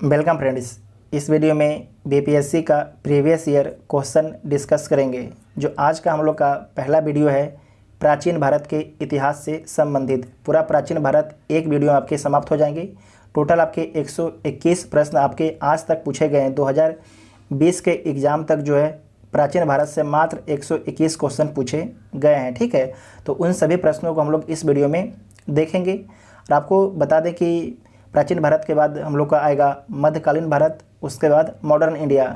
Welcome friends. इस video में BPSC का प्रीवियस ईयर क्वेश्चन डिस्कस करेंगे। जो आज का हम लोग का पहला वीडियो है प्राचीन भारत के इतिहास से संबंधित। पूरा प्राचीन भारत एक वीडियो आपके समाप्त हो जाएंगे। टोटल आपके 121 प्रश्न आपके आज तक पूछे गए हैं। 2020 के एग्ज़ाम तक जो है प्राचीन भारत से मात्र 121 क्वेश्चन पूछे गए हैं। ठीक है, तो उन सभी प्रश्नों को हम लोग इस वीडियो में देखेंगे। और आपको बता दें कि प्राचीन भारत के बाद हम लोग का आएगा मध्यकालीन भारत, उसके बाद मॉडर्न इंडिया।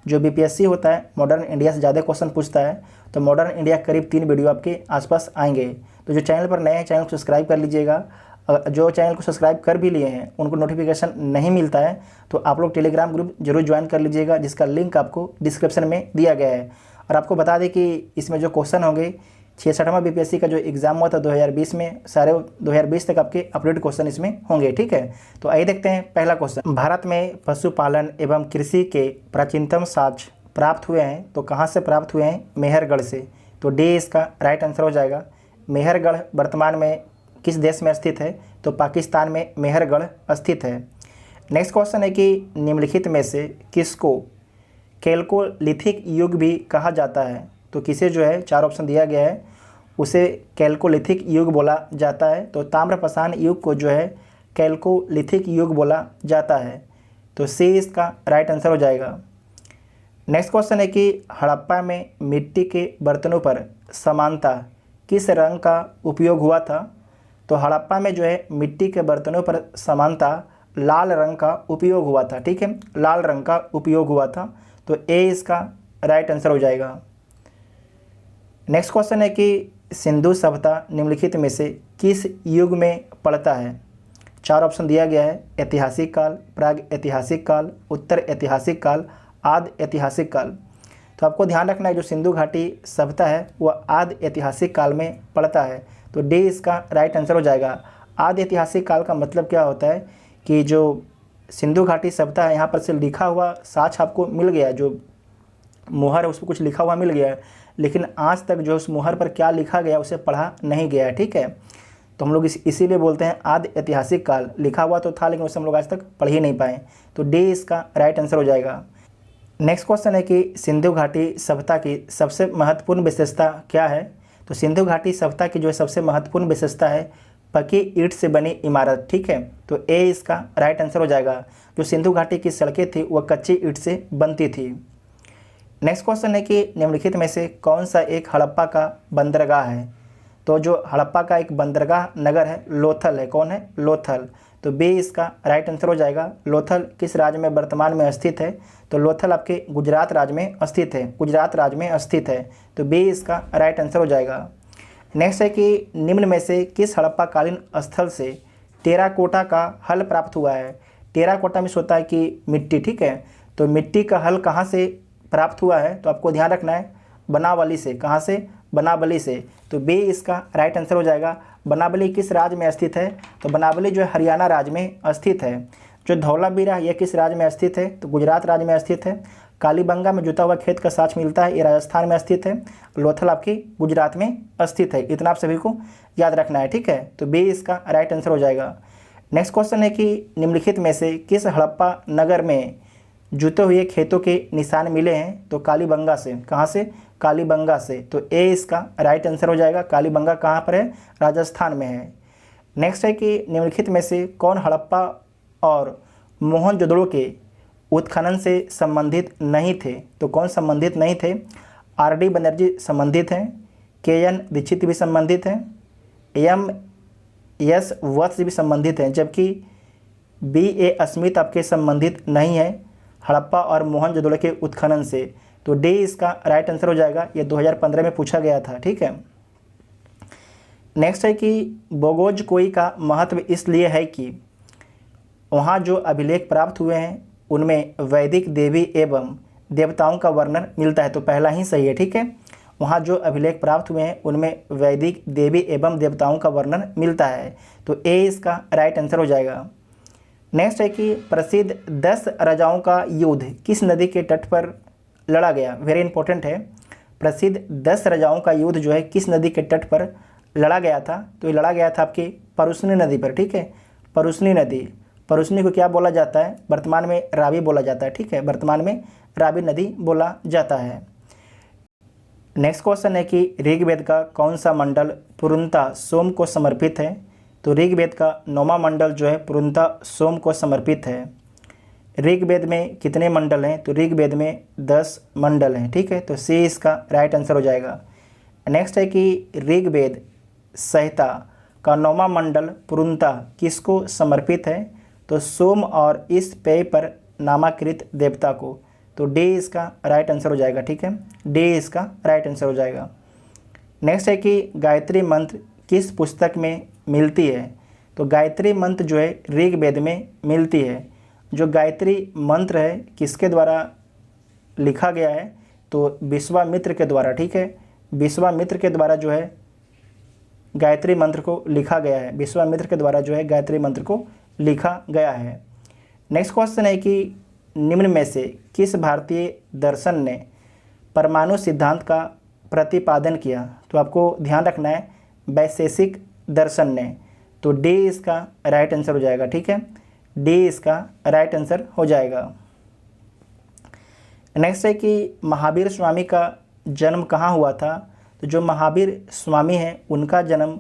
जो बीपीएससी होता है मॉडर्न इंडिया से ज़्यादा क्वेश्चन पूछता है, तो मॉडर्न इंडिया करीब 3 वीडियो आपके आसपास आएंगे। तो जो चैनल पर नए हैं चैनल को सब्सक्राइब कर लीजिएगा। जो चैनल को सब्सक्राइब कर भी लिए हैं उनको नोटिफिकेशन नहीं मिलता है तो आप लोग टेलीग्राम ग्रुप जरूर ज्वाइन कर लीजिएगा, जिसका लिंक आपको डिस्क्रिप्शन में दिया गया है। और आपको बता दें कि इसमें जो क्वेश्चन होंगे 66वां बीपीएससी का जो एग्ज़ाम हुआ था 2020 में, सारे 2020 तक आपके अपडेट क्वेश्चन इसमें होंगे। ठीक है, तो आइए देखते हैं पहला क्वेश्चन। भारत में पशुपालन एवं कृषि के प्राचीनतम साक्ष्य प्राप्त हुए हैं तो कहाँ से प्राप्त हुए हैं? मेहरगढ़ से। तो डी इसका राइट आंसर हो जाएगा। मेहरगढ़ वर्तमान में किस देश में स्थित है? तो पाकिस्तान में मेहरगढ़ स्थित है। नेक्स्ट क्वेश्चन है कि निम्नलिखित में से किसको कैल्कोलिथिक युग भी कहा जाता है? तो किसे जो है 4 ऑप्शन दिया गया है, उसे कैल्कोलिथिक युग बोला जाता है। तो ताम्रपाषाण युग को जो है कैल्कोलिथिक युग बोला जाता है। तो सी इसका राइट आंसर हो जाएगा। नेक्स्ट क्वेश्चन है कि हड़प्पा में मिट्टी के बर्तनों पर समानता किस रंग का उपयोग हुआ था? तो हड़प्पा में जो है मिट्टी के बर्तनों पर समानता लाल रंग का उपयोग हुआ था। ठीक है, लाल रंग का उपयोग हुआ था। तो ए इसका राइट आंसर हो जाएगा। नेक्स्ट क्वेश्चन है कि सिंधु सभ्यता निम्नलिखित में से किस युग में पड़ता है? 4 ऑप्शन दिया गया है, ऐतिहासिक काल, प्राग ऐतिहासिक काल, उत्तर ऐतिहासिक काल, आदि ऐतिहासिक काल। तो आपको ध्यान रखना है जो सिंधु घाटी सभ्यता है वह आदि ऐतिहासिक काल में पड़ता है। तो डी इसका राइट आंसर हो जाएगा। आदि ऐतिहासिक काल का मतलब क्या होता है कि जो सिंधु घाटी सभ्यता है यहाँ पर से लिखा हुआ साक्ष्य आपको मिल गया, जो मुहर है उसमें कुछ लिखा हुआ मिल गया है, लेकिन आज तक जो उस मुहर पर क्या लिखा गया उसे पढ़ा नहीं गया है। ठीक है, तो हम लोग इसीलिए बोलते हैं आदि ऐतिहासिक काल। लिखा हुआ तो था लेकिन उसे हम लोग आज तक पढ़ ही नहीं पाए। तो डी इसका राइट आंसर हो जाएगा। नेक्स्ट क्वेश्चन है कि सिंधु घाटी सभ्यता की सबसे महत्वपूर्ण विशेषता क्या है? तो सिंधु घाटी सभ्यता की जो सबसे महत्वपूर्ण विशेषता है पक्की ईंट से बनी इमारत। ठीक है, तो ए इसका राइट आंसर हो जाएगा। जो सिंधु घाटी की सड़कें थी वह कच्ची ईंट से बनती थी। नेक्स्ट क्वेश्चन है कि निम्नलिखित में से कौन सा एक हड़प्पा का बंदरगाह है? तो जो हड़प्पा का एक बंदरगाह नगर है लोथल है। कौन है? लोथल। तो बी इसका राइट आंसर हो जाएगा। लोथल किस राज्य में वर्तमान में स्थित है? तो लोथल आपके गुजरात राज्य में स्थित है। गुजरात राज्य में स्थित है। तो बी इसका राइट आंसर हो जाएगा। नेक्स्ट है कि निम्न में से किस हड़प्पाकालीन स्थल से टेराकोटा का हल प्राप्त हुआ है? टेराकोटा में होता है कि मिट्टी। ठीक है, तो मिट्टी का हल कहाँ से प्राप्त हुआ है? तो आपको ध्यान रखना है बनावली से। कहाँ से? बनावली से। तो बी इसका राइट आंसर हो जाएगा। बनावली किस राज्य में स्थित है? तो बनावली जो है हरियाणा राज्य में स्थित है। जो धौलावीरा यह किस राज्य में स्थित है? तो गुजरात राज्य में स्थित है। कालीबंगा में जुता हुआ खेत का साक्ष्य मिलता है, ये राजस्थान में स्थित है। लोथल आपकी गुजरात में स्थित है। इतना आप सभी को याद रखना है। ठीक है, तो बी इसका राइट आंसर हो जाएगा। नेक्स्ट क्वेश्चन है कि निम्नलिखित में से किस हड़प्पा नगर में जुते हुए खेतों के निशान मिले हैं? तो कालीबंगा से। कहाँ से? कालीबंगा से। तो ए इसका राइट आंसर हो जाएगा। कालीबंगा कहाँ पर है? राजस्थान में है। नेक्स्ट है कि निम्नलिखित में से कौन हड़प्पा और मोहनजोदड़ो के उत्खनन से संबंधित नहीं थे? तो कौन संबंधित नहीं थे? आर डी बनर्जी संबंधित हैं, के एन दीक्षित भी संबंधित हैं, एम एस वत्स भी संबंधित हैं, जबकि बी ए स्मिथ आपके संबंधित नहीं है हड़प्पा और मोहनजोदड़ो के उत्खनन से। तो डी इसका राइट आंसर हो जाएगा। ये 2015 में पूछा गया था। ठीक है, नेक्स्ट है कि बोगोजकोई का महत्व इसलिए है कि वहाँ जो अभिलेख प्राप्त हुए हैं उनमें वैदिक देवी एवं देवताओं का वर्णन मिलता है। तो पहला ही सही है। ठीक है, वहाँ जो अभिलेख प्राप्त हुए हैं उनमें वैदिक देवी एवं देवताओं का वर्णन मिलता है। तो ए इसका राइट आंसर हो जाएगा। नेक्स्ट है कि प्रसिद्ध 10 राजाओं का युद्ध किस नदी के तट पर लड़ा गया? वेरी इंपॉर्टेंट है। प्रसिद्ध 10 राजाओं का युद्ध जो है किस नदी के तट पर लड़ा गया था? तो ये लड़ा गया था आपकी परुस्नी नदी पर। ठीक है, परुस्नी नदी। परुशनी को क्या बोला जाता है? वर्तमान में रावी बोला जाता है, ठीक है, वर्तमान में रावी नदी बोला जाता है। नेक्स्ट क्वेश्चन है कि ऋग्वेद का कौन सा मंडल पूर्णतः सोम को समर्पित है? तो ऋग्वेद का 9वां मंडल जो है पूर्णतः सोम को समर्पित है। ऋग्वेद में कितने मंडल हैं? तो ऋग्वेद में 10 मंडल हैं, ठीक है, तो सी इसका राइट आंसर हो जाएगा। नेक्स्ट है कि ऋग्वेद संहिता का 9वां मंडल पूर्णतः किसको समर्पित है? तो सोम और इस पेय पर नामाकृत देवता को। तो डी इसका राइट आंसर हो जाएगा, ठीक है, डी इसका राइट आंसर हो जाएगा। नेक्स्ट है कि गायत्री मंत्र किस पुस्तक में मिलती है? तो गायत्री मंत्र जो है ऋग्वेद में मिलती है। जो गायत्री मंत्र है किसके द्वारा लिखा गया है? तो विश्वामित्र के द्वारा, ठीक है, विश्वामित्र के द्वारा जो है गायत्री मंत्र को लिखा गया है। विश्वामित्र के द्वारा जो है गायत्री मंत्र को लिखा गया है। नेक्स्ट क्वेश्चन है कि निम्न में से किस भारतीय दर्शन ने परमाणु सिद्धांत का प्रतिपादन किया? तो आपको ध्यान रखना है वैशेषिक दर्शन ने। तो डी इसका राइट आंसर हो जाएगा, ठीक है, डी इसका राइट आंसर हो जाएगा। नेक्स्ट है कि महावीर स्वामी का जन्म कहाँ हुआ था? तो जो महावीर स्वामी हैं उनका जन्म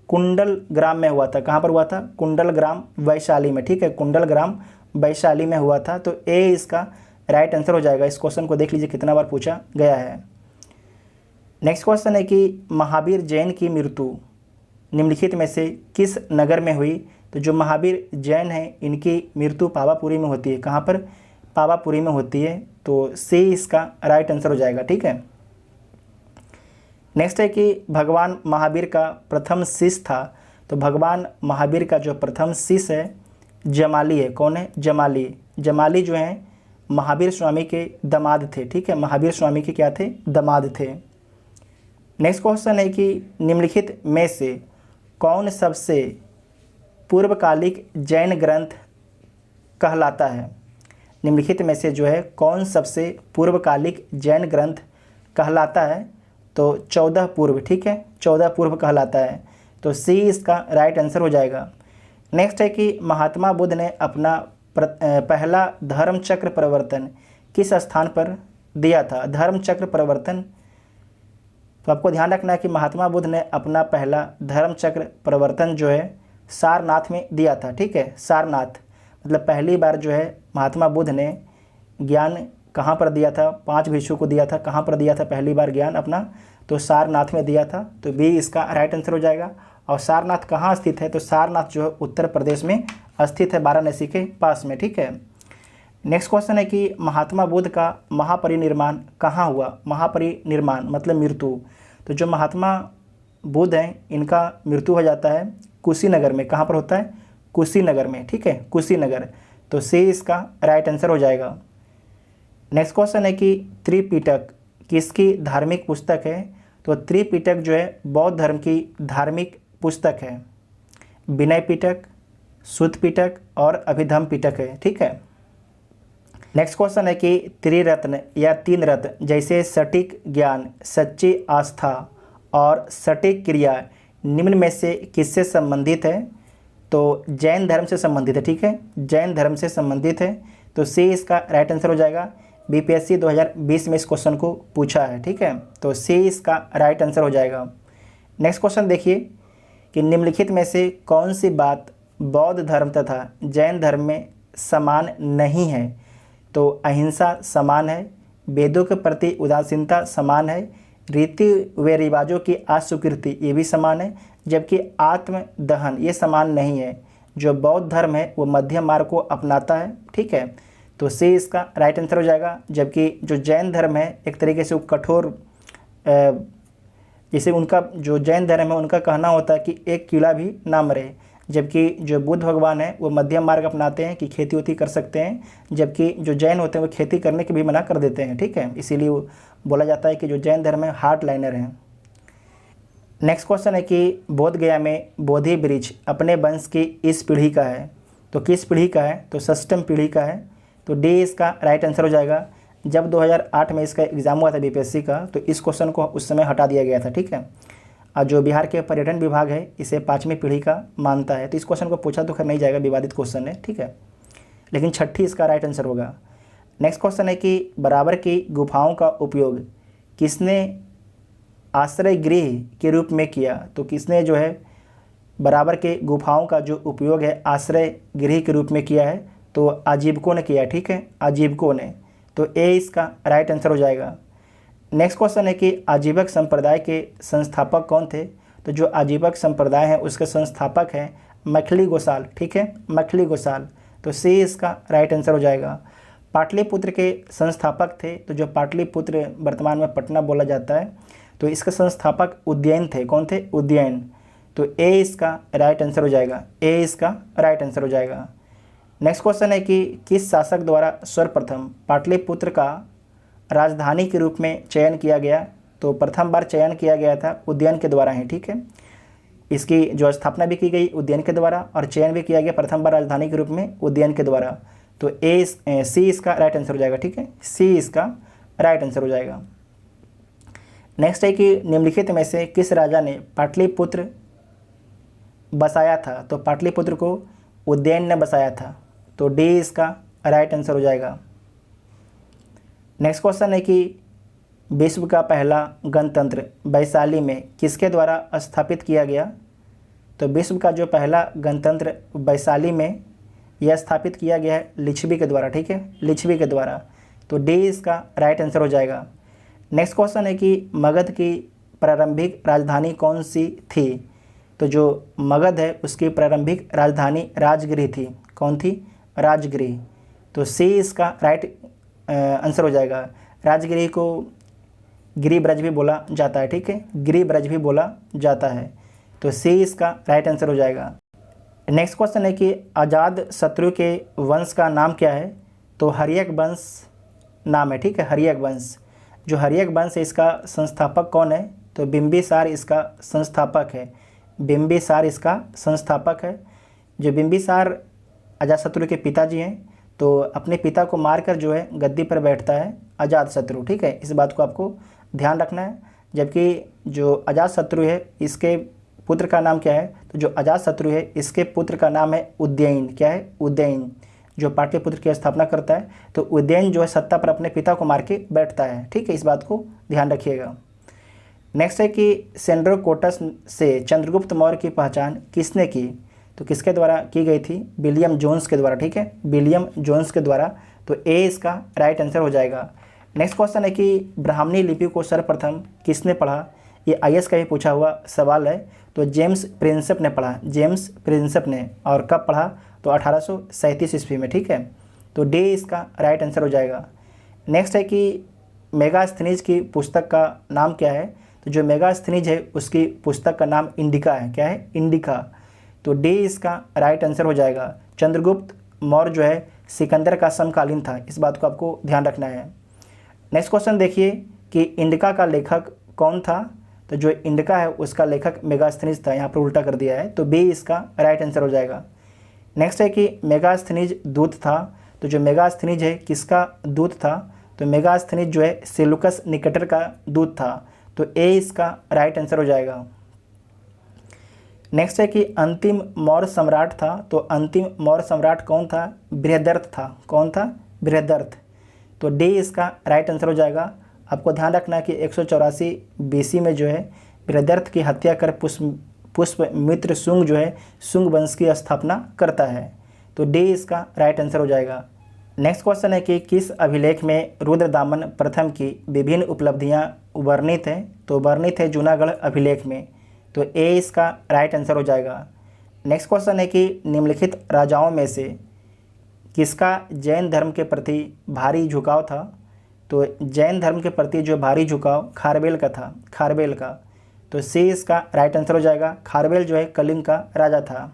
कुंडल ग्राम में हुआ था। कहाँ पर हुआ था? कुंडल ग्राम वैशाली में, ठीक है, कुंडल ग्राम वैशाली में हुआ था। तो ए इसका राइट आंसर हो जाएगा। इस क्वेश्चन को देख लीजिए कितना बार पूछा गया है। नेक्स्ट क्वेश्चन है कि महावीर जैन की मृत्यु निम्नलिखित में से किस नगर में हुई? तो जो महावीर जैन हैं इनकी मृत्यु पावापुरी में होती है। कहाँ पर? पावापुरी में होती है। तो सी इसका राइट आंसर हो जाएगा, ठीक है। नेक्स्ट है कि भगवान महावीर का प्रथम शिष्य था। तो भगवान महावीर का जो प्रथम शिष्य है जमाली है। कौन है? जमाली। जमाली जो हैं महावीर स्वामी के दामाद थे, ठीक है, महावीर स्वामी के क्या थे? दामाद थे। नेक्स्ट क्वेश्चन है कि निम्नलिखित में से कौन सबसे पूर्वकालिक जैन ग्रंथ कहलाता है? निम्नलिखित में से जो है कौन सबसे पूर्वकालिक जैन ग्रंथ कहलाता है? तो 14 पूर्व, ठीक है, 14 पूर्व कहलाता है। तो सी इसका राइट आंसर हो जाएगा। नेक्स्ट है कि महात्मा बुद्ध ने अपना पहला धर्म चक्र परिवर्तन किस स्थान पर दिया था? धर्म चक्र परिवर्तन, तो आपको ध्यान रखना है कि महात्मा बुद्ध ने अपना पहला धर्म चक्र परिवर्तन जो है सारनाथ में दिया था, ठीक है, सारनाथ, मतलब पहली बार जो है महात्मा बुद्ध ने ज्ञान कहाँ पर दिया था? 5 भिक्षु को दिया था। कहाँ पर दिया था पहली बार ज्ञान अपना? तो सारनाथ में दिया था। तो बी इसका राइट आंसर हो जाएगा। और सारनाथ कहाँ स्थित है? तो सारनाथ जो है उत्तर प्रदेश में स्थित है, वाराणसी के पास में, ठीक है। नेक्स्ट क्वेश्चन है कि महात्मा बुद्ध का महापरिनिर्वाण कहाँ हुआ? महापरिनिर्वाण मतलब मृत्यु। तो जो महात्मा बुद्ध हैं इनका मृत्यु हो जाता है कुशीनगर में। कहाँ पर होता है? कुशीनगर में, ठीक है, कुशीनगर। तो सी इसका राइट आंसर हो जाएगा। नेक्स्ट क्वेश्चन है कि त्रिपिटक किसकी धार्मिक पुस्तक है? तो त्रिपिटक जो है बौद्ध धर्म की धार्मिक पुस्तक है। विनय पिटक, सुत्त पिटक और अभिधम पिटक है, ठीक है। नेक्स्ट क्वेश्चन है कि त्रिरत्न या 3 रत्न जैसे सटीक ज्ञान, सच्ची आस्था और सटीक क्रिया निम्न में से किससे संबंधित है? तो जैन धर्म से संबंधित है, ठीक है, जैन धर्म से संबंधित है। तो सी इसका राइट आंसर हो जाएगा। बीपीएससी 2020 में इस क्वेश्चन को पूछा है, ठीक है, तो सी इसका राइट आंसर हो जाएगा। नेक्स्ट क्वेश्चन देखिए कि निम्नलिखित में से कौन सी बात बौद्ध धर्म तथा जैन धर्म में समान नहीं है? तो अहिंसा समान है, वेदों के प्रति उदासीनता समान है, रीति व रिवाजों की अस्वीकृति ये भी समान है, जबकि आत्मदहन ये समान नहीं है। जो बौद्ध धर्म है वो मध्यम मार्ग को अपनाता है, ठीक है, तो सी इसका राइट आंसर हो जाएगा। जबकि जो जैन धर्म है एक तरीके से वो कठोर, जैसे उनका जो जैन धर्म है उनका कहना होता है कि एक कीड़ा भी ना मरे, जबकि जो बुद्ध भगवान है वो मध्यम मार्ग अपनाते हैं कि खेती वेती कर सकते हैं, जबकि जो जैन होते हैं वो खेती करने के भी मना कर देते हैं, ठीक है, इसीलिए वो बोला जाता है कि जो जैन धर्म है हार्ड लाइनर हैं। नेक्स्ट क्वेश्चन है कि बोध गया में बोधि वृक्ष अपने वंश की इस पीढ़ी का है, तो किस पीढ़ी का है? तो षष्ठम पीढ़ी का है। तो डी इसका राइट आंसर हो जाएगा। जब 2008 में इसका एग्ज़ाम हुआ था बीपीएससी का तो इस क्वेश्चन को उस समय हटा दिया गया था, ठीक है। और जो बिहार के पर्यटन विभाग है इसे 5वीं पीढ़ी का मानता है। तो इस क्वेश्चन को पूछा तो खैर नहीं जाएगा, विवादित क्वेश्चन है, ठीक है, लेकिन छठी इसका राइट आंसर होगा। नेक्स्ट क्वेश्चन है कि बराबर की गुफाओं का उपयोग किसने आश्रय गृह के रूप में किया। तो किसने जो है बराबर के गुफाओं का जो उपयोग है आश्रय गृह के रूप में किया है, तो आजीवकों ने किया, ठीक है, आजीवकों ने। तो ए इसका राइट आंसर हो जाएगा। नेक्स्ट क्वेश्चन है कि आजीवक संप्रदाय के संस्थापक कौन थे। तो जो आजीवक संप्रदाय है उसके संस्थापक हैं मखली गोसाल, ठीक है, मखली गोसाल। तो सी इसका राइट आंसर हो जाएगा। पाटलिपुत्र के संस्थापक थे, तो जो पाटलिपुत्र वर्तमान में पटना बोला जाता है, तो इसके संस्थापक उज्जैन थे। कौन थे? उज्जैन। तो ए इसका राइट आंसर हो जाएगा, ए इसका राइट आंसर हो जाएगा। नेक्स्ट क्वेश्चन है कि किस शासक द्वारा सर्वप्रथम पाटलिपुत्र का राजधानी के रूप में चयन किया गया। तो प्रथम बार चयन किया गया था उज्जैन के द्वारा ही, ठीक है, इसकी जो स्थापना भी की गई उज्जैन के द्वारा और चयन भी किया गया प्रथम बार राजधानी के रूप में उज्जैन के द्वारा। तो सी इसका राइट आंसर हो जाएगा, ठीक है, सी इसका राइट आंसर हो जाएगा। नेक्स्ट है कि निम्नलिखित में से किस राजा ने पाटलिपुत्र बसाया था। तो पाटलिपुत्र को उज्जैन ने बसाया था। तो डी इसका राइट आंसर हो जाएगा। नेक्स्ट क्वेश्चन है कि विश्व का पहला गणतंत्र वैशाली में किसके द्वारा स्थापित किया गया। तो विश्व का जो पहला गणतंत्र वैशाली में यह स्थापित किया गया है लिच्छवी के द्वारा, ठीक है, लिच्छवी के द्वारा। तो डी इसका राइट आंसर हो जाएगा। नेक्स्ट क्वेश्चन है कि मगध की प्रारंभिक राजधानी कौन सी थी। तो जो मगध है उसकी प्रारंभिक राजधानी राजगिरी थी। कौन थी? राजगिरी। तो सी इसका राइट आंसर हो जाएगा। राजगिरी को गिरिब्रज भी बोला जाता है, ठीक है, गिरिब्रज भी बोला जाता है। तो सी इसका राइट आंसर हो जाएगा। नेक्स्ट क्वेश्चन है कि अजात शत्रु के वंश का नाम क्या है। तो हर्यक वंश नाम है, ठीक है, हर्यक वंश। जो हर्यक वंश है इसका संस्थापक कौन है। तो बिंबिसार इसका संस्थापक है, बिंबिसार इसका संस्थापक है। जो बिंबिसार अजातशत्रु के पिताजी हैं, तो अपने पिता को मारकर जो है गद्दी पर बैठता है अजातशत्रु, ठीक है, इस बात को आपको ध्यान रखना है। जबकि जो अजातशत्रु है इसके पुत्र का नाम क्या है। तो जो अजातशत्रु है इसके पुत्र का नाम है उदयन। क्या है? उदयन, जो पाटलिपुत्र की स्थापना करता है। तो उदयन जो है सत्ता पर अपने पिता को मार के बैठता है, ठीक है, इस बात को ध्यान रखिएगा। नेक्स्ट है कि सेंड्रोकोटस से चंद्रगुप्त मौर्य की पहचान किसने की। तो किसके द्वारा की गई थी? विलियम जोन्स के द्वारा, ठीक है, विलियम जोन्स के द्वारा। तो ए इसका राइट आंसर हो जाएगा। नेक्स्ट क्वेश्चन है कि ब्राह्मणी लिपि को सर्वप्रथम किसने पढ़ा। ये आईएएस का ही पूछा हुआ सवाल है। तो जेम्स प्रिंसेप ने पढ़ा, जेम्स प्रिंसेप ने। और कब पढ़ा? तो 1837 ईस्वी में, ठीक है। तो डी इसका राइट आंसर हो जाएगा। नेक्स्ट है कि मेगास्थनीज की पुस्तक का नाम क्या है। तो जो मेगास्थनीज है उसकी पुस्तक का नाम इंडिका है। क्या है? इंडिका। तो डी इसका राइट आंसर हो जाएगा। चंद्रगुप्त मौर्य जो है सिकंदर का समकालीन था, इस बात को आपको ध्यान रखना है। नेक्स्ट क्वेश्चन देखिए कि इंडिका का लेखक कौन था। तो जो इंडिका है उसका लेखक मेगास्थनीज था, यहाँ पर उल्टा कर दिया है। तो बी इसका राइट आंसर हो जाएगा। नेक्स्ट है कि मेगास्थनीज दूत था। तो जो मेगास्थनीज है किसका दूत था। तो मेगास्थनीज जो है सेलुकस निकेटर का दूत था। तो ए इसका राइट आंसर हो जाएगा। नेक्स्ट है कि अंतिम मौर्य सम्राट था। तो अंतिम मौर्य सम्राट कौन था? बृहदर्थ था। कौन था? बृहदर्थ। तो डी इसका राइट आंसर हो जाएगा। आपको ध्यान रखना है कि 184 बीसी में जो है बृहदर्थ की हत्या कर पुष्पमित्र शुंग जो है शुंग वंश की स्थापना करता है। तो डी इसका राइट आंसर हो जाएगा। नेक्स्ट क्वेश्चन है कि किस अभिलेख में रुद्रदामन प्रथम की विभिन्न उपलब्धियां वर्णित हैं। तो वर्णित है जूनागढ़ अभिलेख में। तो ए इसका राइट आंसर हो जाएगा। नेक्स्ट क्वेश्चन है कि निम्नलिखित राजाओं में से किसका जैन धर्म के प्रति भारी झुकाव था। तो जैन धर्म के प्रति जो भारी झुकाव खारवेल का था, खारवेल का। तो सी इसका राइट आंसर हो जाएगा। खारवेल जो है कलिंग का राजा था।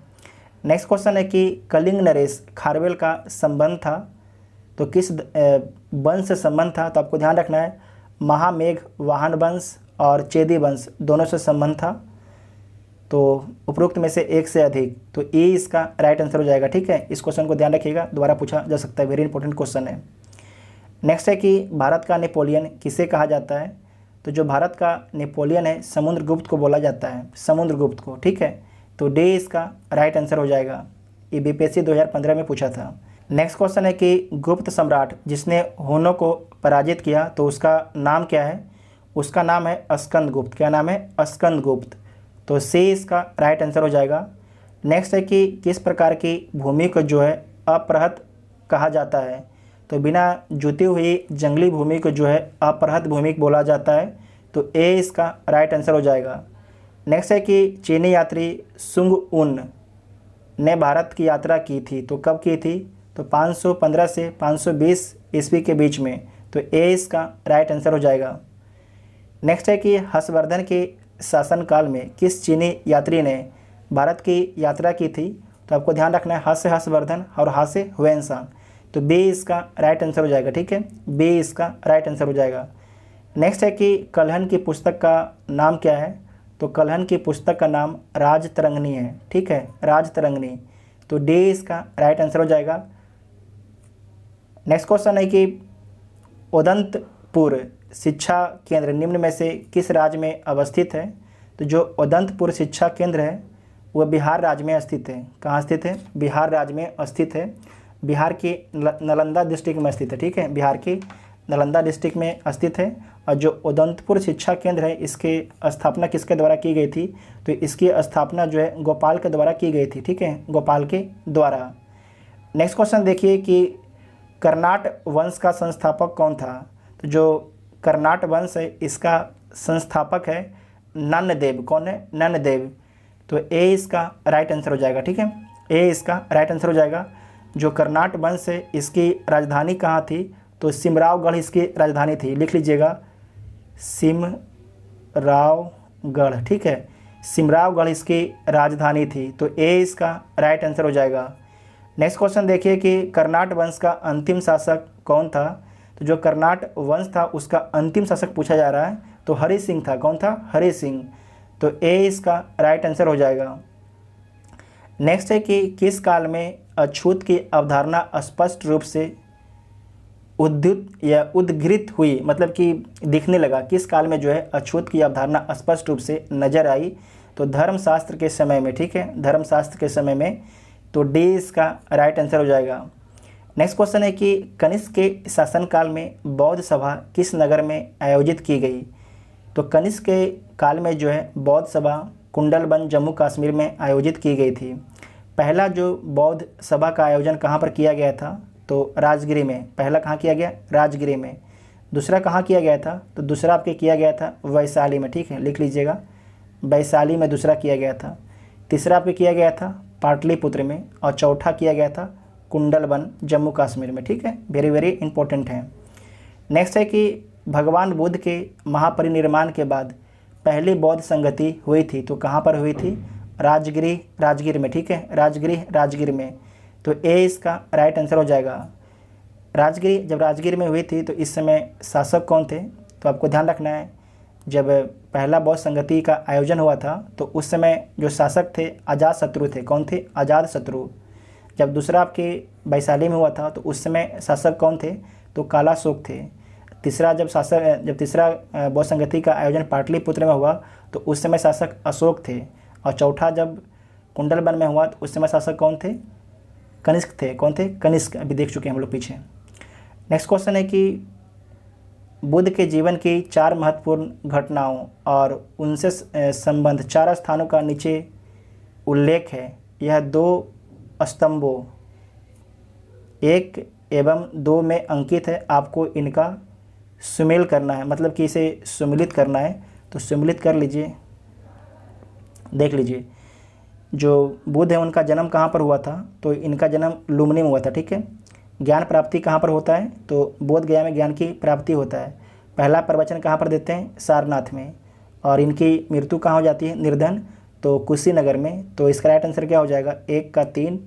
नेक्स्ट क्वेश्चन है कि कलिंग नरेश खारवेल का संबंध था। तो किस वंश से संबंध था। तो आपको ध्यान रखना है महामेघ वाहन वंश और चेदी वंश दोनों से संबंध था। तो उपरोक्त में से एक से अधिक। तो ए इसका राइट आंसर हो जाएगा, ठीक है, इस क्वेश्चन को ध्यान रखिएगा, दोबारा पूछा जा सकता है, वेरी इंपॉर्टेंट क्वेश्चन है। नेक्स्ट है कि भारत का नेपोलियन किसे कहा जाता है। तो जो भारत का नेपोलियन है समुद्रगुप्त को बोला जाता है, समुद्रगुप्त को, ठीक है। तो डी इसका राइट आंसर हो जाएगा। ये बीपीएससी 2015 में पूछा था। नेक्स्ट क्वेश्चन है कि गुप्त सम्राट जिसने हुनों को पराजित किया तो उसका नाम क्या है? उसका नाम है स्कंदगुप्त। क्या नाम है? स्कंदगुप्त। तो सी इसका राइट आंसर हो जाएगा। नेक्स्ट है कि किस प्रकार की भूमि को जो है अपरहत कहा जाता है? तो बिना जुती हुई जंगली भूमि को जो है अपरहत भूमि बोला जाता है। तो ए इसका राइट आंसर हो जाएगा। नेक्स्ट है कि चीनी यात्री सुंग उन ने भारत की यात्रा की थी तो कब की थी? तो 515 से 520 ईस्वी के बीच में। तो ए इसका राइट आंसर हो जाएगा। नेक्स्ट है कि हर्षवर्धन के शासनकाल में किस चीनी यात्री ने भारत की यात्रा की थी? तो आपको ध्यान रखना है, ह से हर्षवर्धन और ह से हुएनसांग। तो बी इसका राइट आंसर हो जाएगा, ठीक है। बी इसका राइट आंसर हो जाएगा। नेक्स्ट है कि कल्हन की पुस्तक का नाम क्या है? तो कल्हन की पुस्तक का नाम राजतरंगिणी है, ठीक है, राजतरंगिणी। तो डी इसका राइट आंसर हो जाएगा। नेक्स्ट क्वेश्चन है कि उदंतपुर शिक्षा केंद्र निम्न में से किस राज्य में अवस्थित है? तो जो उदंतपुर शिक्षा केंद्र है वह बिहार राज्य में स्थित है। कहाँ स्थित है? बिहार राज्य में स्थित है। बिहार के नालंदा डिस्ट्रिक्ट में स्थित है, ठीक है, बिहार के नालंदा डिस्ट्रिक्ट में स्थित है। और जो उदंतपुर शिक्षा केंद्र है इसके स्थापना किसके द्वारा की गई थी? तो इसकी स्थापना जो है गोपाल के द्वारा की गई थी, ठीक है, गोपाल के द्वारा। नेक्स्ट क्वेश्चन देखिए कि कर्नाट वंश का संस्थापक कौन था? तो जो कर्नाट वंश है इसका संस्थापक है नन्नदेव। कौन है? नन्नदेव। तो ए इसका राइट आंसर हो जाएगा, ठीक है, ए इसका राइट आंसर हो जाएगा। जो कर्नाट वंश है इसकी राजधानी कहाँ थी? तो सिमरावगढ़ इसकी राजधानी थी। लिख लीजिएगा, सिमरावगढ़, ठीक है, सिमरावगढ़ इसकी राजधानी थी। तो ए इसका राइट आंसर हो जाएगा। नेक्स्ट क्वेश्चन देखिए कि कर्नाट वंश का अंतिम शासक कौन था? तो जो कर्नाट वंश था उसका अंतिम शासक पूछा जा रहा है तो हरि सिंह था। कौन था? हरि सिंह। तो ए इसका राइट आंसर हो जाएगा। नेक्स्ट है कि किस काल में अछूत की अवधारणा स्पष्ट रूप से उद्धृत या उद्घृत हुई, मतलब कि दिखने लगा? किस काल में जो है अछूत की अवधारणा स्पष्ट रूप से नजर आई? तो धर्मशास्त्र के समय में, ठीक है, धर्मशास्त्र के समय में। तो डी इसका राइट आंसर हो जाएगा। नेक्स्ट क्वेश्चन है कि कनिष्क के शासनकाल में बौद्ध सभा किस नगर में आयोजित की गई? तो कनिष्क के काल में जो है बौद्ध सभा कुंडलबन जम्मू कश्मीर में आयोजित की गई थी। पहला जो बौद्ध सभा का आयोजन कहाँ पर किया गया था? तो राजगिरी में। पहला कहाँ किया गया? राजगिरी में। दूसरा कहाँ किया गया था? तो दूसरा आपके किया गया था वैशाली में, ठीक है, लिख लीजिएगा, वैशाली में दूसरा किया गया था। तीसरा आपके किया गया था पाटलिपुत्र में। और चौथा किया गया था कुंडलबन जम्मू कश्मीर में, ठीक है, वेरी वेरी इंपॉर्टेंट है। नेक्स्ट है कि भगवान बुद्ध के महापरिनिर्वाण के बाद पहली बौद्ध संगति हुई थी तो कहाँ पर हुई थी? राजगिर में, ठीक है, राजगिर में। तो ए इसका राइट आंसर हो जाएगा। जब राजगिर में हुई थी तो इस समय शासक कौन थे? तो आपको ध्यान रखना है, जब पहला बौद्ध संगति का आयोजन हुआ था तो उस समय जो शासक थे अजातशत्रु थे। कौन थे? अजातशत्रु। जब दूसरा आपके वैशाली में हुआ था तो उस समय शासक कौन थे? तो कालाशोक थे। जब तीसरा बौद्ध संगति का आयोजन पाटलिपुत्र में हुआ तो उस समय शासक अशोक थे। और चौथा जब कुंडलबन में हुआ तो उस समय शासक कौन थे? कनिष्क थे। कौन थे? कनिष्क। अभी देख चुके हैं हम लोग पीछे। नेक्स्ट क्वेश्चन है कि बुद्ध के जीवन की 4 महत्वपूर्ण घटनाओं और उनसे संबंध 4 स्थानों का नीचे उल्लेख है। यह 2 स्तंभों 1 एवं 2 में अंकित है। आपको इनका सुमेल करना है, मतलब कि इसे सुमिलित करना है। तो सुमिलित कर लीजिए, देख लीजिए। जो बुद्ध है उनका जन्म कहाँ पर हुआ था? तो इनका जन्म लुम्बिनी में हुआ था, ठीक है। ज्ञान प्राप्ति कहाँ पर होता है? तो बोध गया में ज्ञान की प्राप्ति होता है। पहला प्रवचन कहाँ पर देते हैं? सारनाथ में। और इनकी मृत्यु कहाँ हो जाती है? निर्धन, तो कुशीनगर में। तो इसका राइट आंसर क्या हो जाएगा? 1 का 3।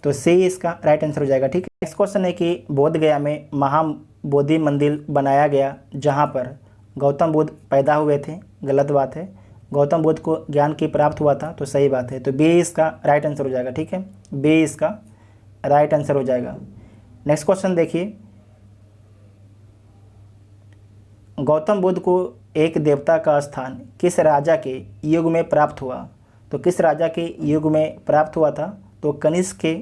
तो सी इसका राइट आंसर हो जाएगा, ठीक है। नेक्स्ट क्वेश्चन है कि बोध गया में महाबोधि मंदिर बनाया गया जहाँ पर गौतम बुद्ध पैदा हुए थे। गलत बात है। गौतम बुद्ध को ज्ञान की प्राप्त हुआ था, तो सही बात है। तो बी इसका राइट आंसर हो जाएगा, ठीक है, बी इसका राइट आंसर हो जाएगा। नेक्स्ट क्वेश्चन देखिए, गौतम बुद्ध को एक देवता का स्थान किस राजा के युग में प्राप्त हुआ? तो किस राजा के युग में प्राप्त हुआ था? तो कनिष्क के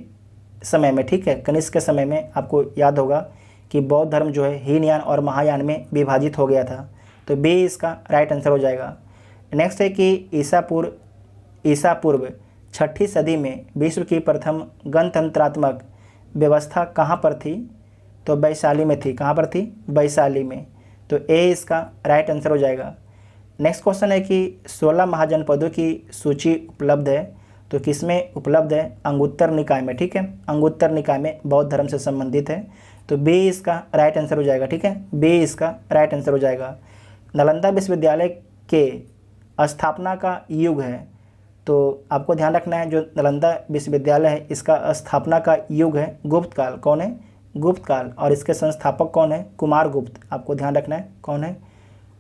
समय में, ठीक है, कनिष्क के समय में। आपको याद होगा कि बौद्ध धर्म जो है हीनयान और महायान में विभाजित हो गया था। तो बी इसका राइट आंसर हो जाएगा। नेक्स्ट है कि ईसा पूर्व 6ठी सदी में विश्व की प्रथम गणतंत्रात्मक व्यवस्था कहाँ पर थी? तो वैशाली में थी। कहाँ पर थी? वैशाली में। तो ए इसका राइट आंसर हो जाएगा। नेक्स्ट क्वेश्चन है कि 16 महाजनपदों की सूची उपलब्ध है, तो किसमें उपलब्ध है? अंगुत्तर निकाय में, ठीक है, अंगुत्तर निकाय में बौद्ध धर्म से संबंधित है। तो बी इसका राइट आंसर हो जाएगा, ठीक है, बी इसका राइट आंसर हो जाएगा। नालंदा विश्वविद्यालय के स्थापना का युग है, तो आपको ध्यान रखना है जो नालंदा विश्वविद्यालय है इसका स्थापना का युग है गुप्त काल। कौन है? गुप्त काल। और इसके संस्थापक कौन है? कुमार गुप्त। आपको ध्यान रखना है कौन है?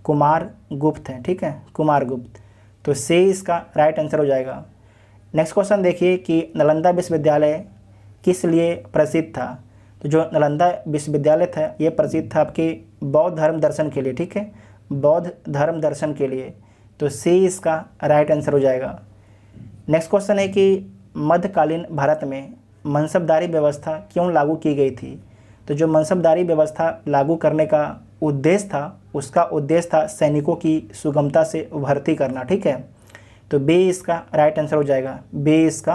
कुमार गुप्त है, ठीक है, कुमार गुप्त। तो सी इसका राइट आंसर हो जाएगा। नेक्स्ट क्वेश्चन देखिए कि नालंदा विश्वविद्यालय किस लिए प्रसिद्ध था? तो जो नालंदा विश्वविद्यालय था ये प्रसिद्ध था आपके बौद्ध धर्म दर्शन के लिए, ठीक है, बौद्ध धर्म दर्शन के लिए। तो सी इसका राइट आंसर हो जाएगा। नेक्स्ट क्वेश्चन है कि मध्यकालीन भारत में मनसबदारी व्यवस्था क्यों लागू की गई थी? तो जो मनसबदारी व्यवस्था लागू करने का उद्देश्य था, उसका उद्देश्य था सैनिकों की सुगमता से भर्ती करना, ठीक है। तो बी इसका राइट आंसर हो जाएगा, बी इसका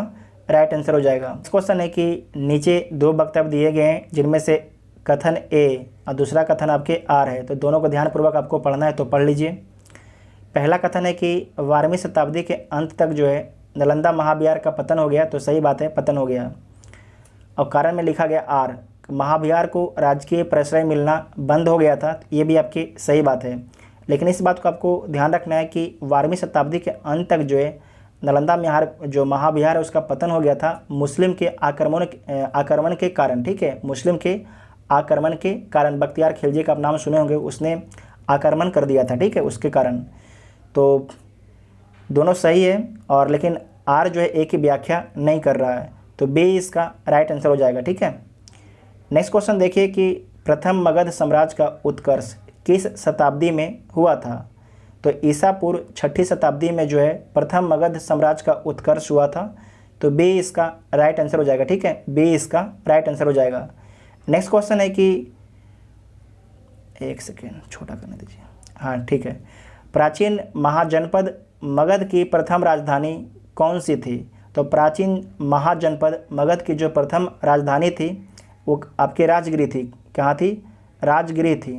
राइट आंसर हो जाएगा। क्वेश्चन है कि नीचे 2 वक्तव्य दिए गए हैं जिनमें से कथन ए और दूसरा कथन आपके आर है, तो दोनों को ध्यानपूर्वक आपको पढ़ना है, तो पढ़ लीजिए। पहला कथन है कि 12वीं शताब्दी के अंत तक जो है नालंदा महाविहार का पतन हो गया, तो सही बात है, पतन हो गया। और कारण में लिखा गया आर, महाविहार को राजकीय प्रश्रय मिलना बंद हो गया था, ये भी आपकी सही बात है। लेकिन इस बात को आपको ध्यान रखना है कि 12वीं शताब्दी के अंत तक जो है नालंदा महाविहार है उसका पतन हो गया था मुस्लिम के आक्रमण के कारण, ठीक है, मुस्लिम के आक्रमण के कारण। बख्तियार खिलजी का आप नाम सुने होंगे, उसने आक्रमण कर दिया था, ठीक है, उसके कारण। तो दोनों सही है, और लेकिन आर जो है ए की व्याख्या नहीं कर रहा है, तो बी इसका राइट आंसर हो जाएगा, ठीक है। नेक्स्ट क्वेश्चन देखिए कि प्रथम मगध साम्राज्य का उत्कर्ष किस शताब्दी में हुआ था? तो ईसा पूर्व 6ठी शताब्दी में जो है प्रथम मगध साम्राज्य का उत्कर्ष हुआ था, तो बी इसका राइट आंसर हो जाएगा, ठीक है, बी इसका राइट आंसर हो जाएगा। नेक्स्ट क्वेश्चन है कि एक सेकेंड छोटा करने दीजिए, हाँ ठीक है। प्राचीन महाजनपद मगध की प्रथम राजधानी कौन सी थी? तो प्राचीन महाजनपद मगध की जो प्रथम राजधानी थी वो आपके राजगिरी थी। कहाँ थी? राजगिरी थी।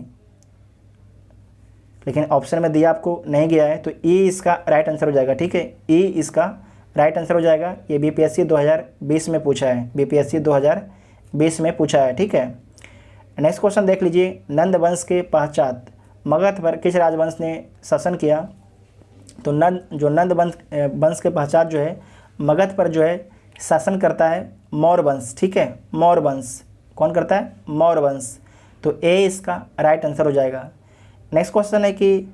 लेकिन ऑप्शन में दिया आपको नहीं गया है, तो ई इसका राइट आंसर हो जाएगा, ठीक है, ई इसका राइट आंसर हो जाएगा। ये बीपीएससी 2020 में पूछा है, बीपीएससी 2020 में पूछा है, ठीक है। नेक्स्ट क्वेश्चन देख लीजिए, नंद वंश के पश्चात मगध पर किस राजवंश ने शासन किया? तो नंद वंश के पश्चात जो है मगध पर जो है शासन करता है मौर्य वंश, ठीक है, मौर्य वंश। कौन करता है? मौर्य वंश। तो ए इसका राइट आंसर हो जाएगा। नेक्स्ट क्वेश्चन है कि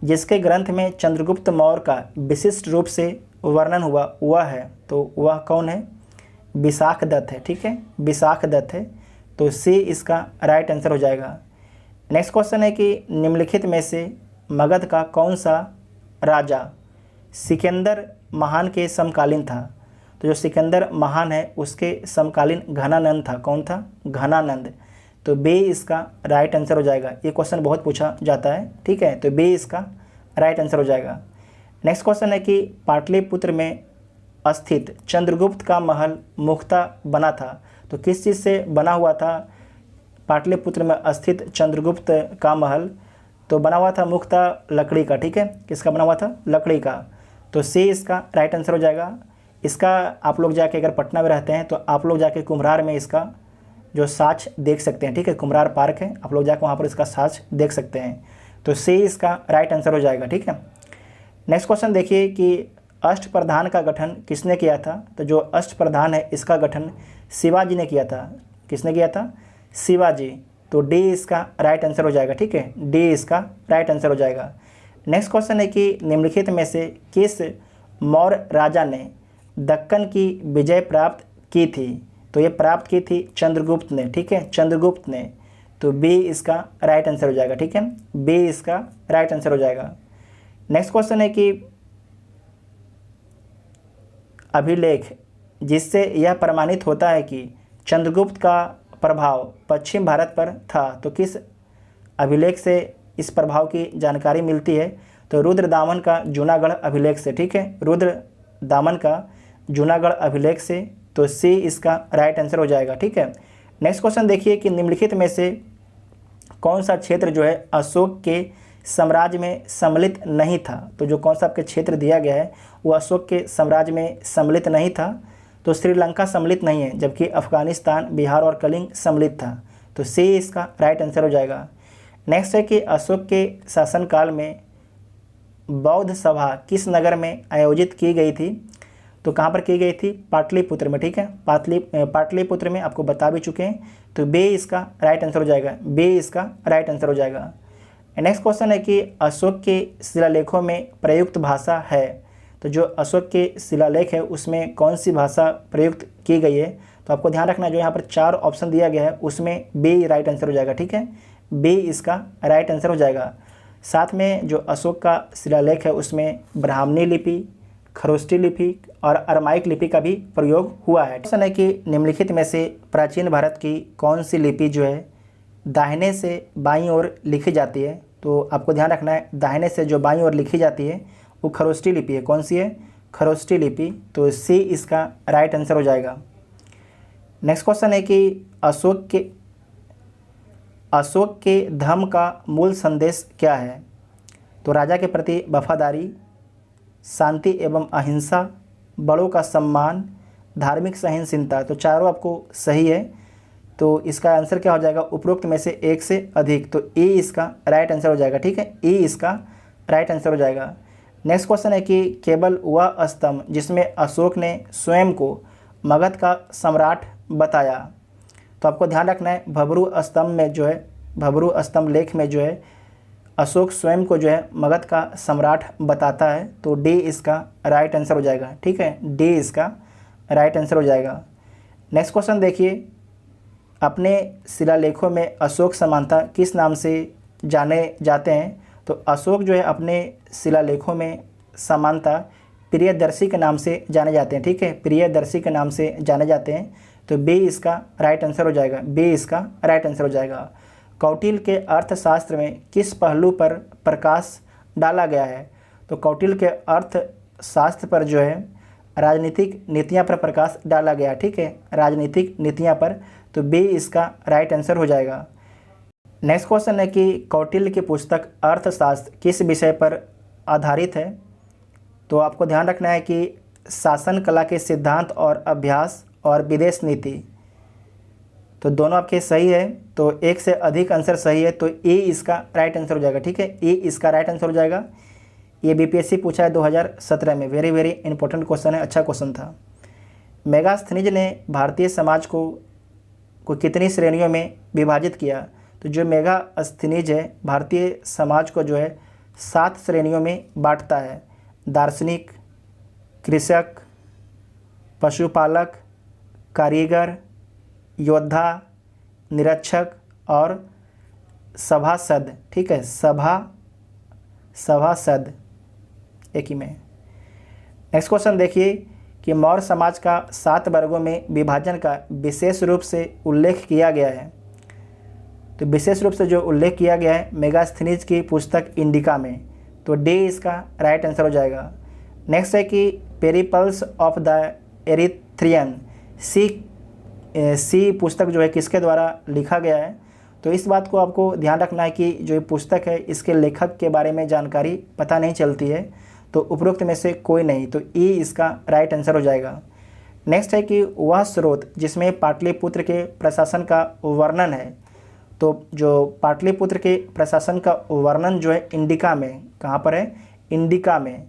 जिसके ग्रंथ में चंद्रगुप्त मौर्य का विशिष्ट रूप से वर्णन हुआ वह है, तो वह कौन है? विशाखदत्त है, ठीक है, विशाखदत्त है। तो सी इसका राइट आंसर हो जाएगा। नेक्स्ट क्वेश्चन है कि निम्नलिखित में से मगध का कौन सा राजा सिकंदर महान के समकालीन था? तो जो सिकंदर महान है उसके समकालीन घनानंद था। कौन था? घनानंद। तो बी इसका राइट आंसर हो जाएगा। ये क्वेश्चन बहुत पूछा जाता है, ठीक है, तो बी इसका राइट आंसर हो जाएगा। नेक्स्ट क्वेश्चन है कि पाटलिपुत्र में स्थित चंद्रगुप्त का महल मुख्ता बना था, तो किस चीज़ से बना हुआ था? पाटलिपुत्र में स्थित चंद्रगुप्त का महल तो बना हुआ था मुख्ता लकड़ी का, ठीक है, किसका बना हुआ था? लकड़ी का। तो सी इसका राइट आंसर हो जाएगा। इसका आप लोग जाके अगर पटना में रहते हैं तो आप लोग जाके कुम्हरार में इसका जो साक्ष देख सकते हैं, ठीक है, कुम्हरार पार्क है, आप लोग जाकर वहाँ पर इसका साक्ष देख सकते हैं। तो सी इसका राइट आंसर हो जाएगा, ठीक है। नेक्स्ट क्वेश्चन देखिए कि अष्टप्रधान का गठन किसने किया था? तो जो अष्टप्रधान है इसका गठन शिवाजी ने किया था। किसने किया था? शिवाजी। तो डी इसका राइट आंसर हो जाएगा, ठीक है, डी इसका राइट आंसर हो जाएगा। नेक्स्ट क्वेश्चन है कि निम्नलिखित में से किस मौर्य राजा ने दक्कन की विजय प्राप्त की थी? तो ये प्राप्त की थी चंद्रगुप्त ने, ठीक है, चंद्रगुप्त ने। तो बी इसका राइट आंसर हो जाएगा। ठीक है, बी इसका राइट आंसर हो जाएगा। नेक्स्ट क्वेश्चन है कि अभिलेख जिससे यह प्रमाणित होता है कि चंद्रगुप्त का प्रभाव पश्चिम भारत पर था, तो किस अभिलेख से इस प्रभाव की जानकारी मिलती है? तो रुद्रदामन का जूनागढ़ अभिलेख से। ठीक है, रुद्रदामन का जूनागढ़ अभिलेख से, तो सी इसका राइट आंसर हो जाएगा। ठीक है, नेक्स्ट क्वेश्चन देखिए कि निम्नलिखित में से कौन सा क्षेत्र जो है अशोक के साम्राज्य में सम्मिलित नहीं था? तो जो कौन सा आपके क्षेत्र दिया गया है वो अशोक के साम्राज्य में सम्मिलित नहीं था। तो श्रीलंका सम्मिलित नहीं है, जबकि अफगानिस्तान, बिहार और कलिंग सम्मिलित था। तो सी इसका राइट आंसर हो जाएगा। नेक्स्ट है कि अशोक के शासनकाल में बौद्ध सभा किस नगर में आयोजित की गई थी? तो कहाँ पर की गई थी? पाटलिपुत्र में। ठीक है, पाटलिपुत्र में आपको बता भी चुके हैं। तो बी इसका राइट आंसर हो जाएगा, बी इसका राइट आंसर हो जाएगा। नेक्स्ट क्वेश्चन है कि अशोक के शिलालेखों में प्रयुक्त भाषा है। तो जो अशोक के शिलालेख है उसमें कौन सी भाषा प्रयुक्त की गई है? तो आपको ध्यान रखना है, जो यहाँ पर 4 ऑप्शन दिया गया है उसमें बी राइट आंसर हो जाएगा। ठीक है, बी इसका राइट आंसर हो जाएगा। साथ में जो अशोक का शिलालेख है उसमें ब्राह्मणी लिपि, खरोष्टी लिपि और अरमाइक लिपि का भी प्रयोग हुआ है। क्वेश्चन है कि निम्नलिखित में से प्राचीन भारत की कौन सी लिपि जो है दाहिने से बाईं ओर लिखी जाती है? तो आपको ध्यान रखना है, दाहिने से जो बाईं ओर लिखी जाती है वो खरोष्टी लिपि है। कौन सी है? खरोष्टी लिपि। तो सी इसका राइट आंसर हो जाएगा। नेक्स्ट क्वेश्चन है कि अशोक के धर्म का मूल संदेश क्या है? तो राजा के प्रति वफादारी, शांति एवं अहिंसा, बड़ों का सम्मान, धार्मिक सहनशीलता। तो चारों आपको सही है, तो इसका आंसर क्या हो जाएगा? उपरोक्त में से एक से अधिक। तो ई इसका राइट आंसर हो जाएगा। ठीक है, ई इसका राइट आंसर हो जाएगा। नेक्स्ट क्वेश्चन है कि केवल वह स्तंभ जिसमें अशोक ने स्वयं को मगध का सम्राट बताया। तो आपको ध्यान रखना है, भबरू स्तंभ में जो है, भबरू स्तंभ लेख में जो है अशोक स्वयं को जो है मगध का सम्राट बताता है। तो डी इसका राइट आंसर हो जाएगा। ठीक है, डी इसका राइट आंसर हो जाएगा। नेक्स्ट क्वेश्चन देखिए, अपने शिलालेखों में अशोक समानता किस नाम से जाने जाते हैं? तो अशोक जो है अपने शिलालेखों में समानता प्रियदर्शी के नाम से जाने जाते हैं। ठीक है, प्रियदर्शी के नाम से जाने जाते हैं। तो बी इसका राइट आंसर हो जाएगा, बी इसका राइट आंसर हो जाएगा। कौटिल्य के अर्थशास्त्र में किस पहलू पर प्रकाश डाला गया है? तो कौटिल्य के अर्थशास्त्र पर जो है राजनीतिक नीतियाँ पर प्रकाश डाला गया। ठीक है, राजनीतिक नीतियाँ पर। तो बी इसका राइट आंसर हो जाएगा। नेक्स्ट क्वेश्चन है कि कौटिल्य की पुस्तक अर्थशास्त्र किस विषय पर आधारित है? तो आपको ध्यान रखना है कि शासन कला के सिद्धांत और अभ्यास और विदेश नीति। तो दोनों आपके सही है, तो एक से अधिक आंसर सही है। तो ए इसका राइट आंसर हो जाएगा। ठीक है, ए इसका राइट आंसर हो जाएगा। ये बीपीएससी पूछा है 2017 में, वेरी वेरी इंपॉर्टेंट क्वेश्चन है, अच्छा क्वेश्चन था। मेगास्थनीज ने भारतीय समाज को कितनी श्रेणियों में विभाजित किया? तो जो मेगास्थनीज है भारतीय समाज को जो है 7 श्रेणियों में बांटता है। दार्शनिक, कृषक, पशुपालक, कारीगर, योद्धा, निरीक्षक और सभासद। ठीक है, सभासद एक ही में। नेक्स्ट क्वेश्चन देखिए कि मौर्य समाज का 7 वर्गों में विभाजन का विशेष रूप से उल्लेख किया गया है। तो विशेष रूप से जो उल्लेख किया गया है मेगास्थनीज की पुस्तक इंडिका में। तो डी इसका राइट आंसर हो जाएगा। नेक्स्ट है कि पेरिपल्स ऑफ द एरिथ्रियन सी पुस्तक जो है किसके द्वारा लिखा गया है? तो इस बात को आपको ध्यान रखना है कि जो ये पुस्तक है इसके लेखक के बारे में जानकारी पता नहीं चलती है, तो उपरोक्त में से कोई नहीं। तो ई इसका राइट आंसर हो जाएगा। नेक्स्ट है कि वह स्रोत जिसमें पाटलिपुत्र के प्रशासन का वर्णन है। तो जो पाटलिपुत्र के प्रशासन का वर्णन जो है इंडिका में, कहाँ पर है? इंडिका में।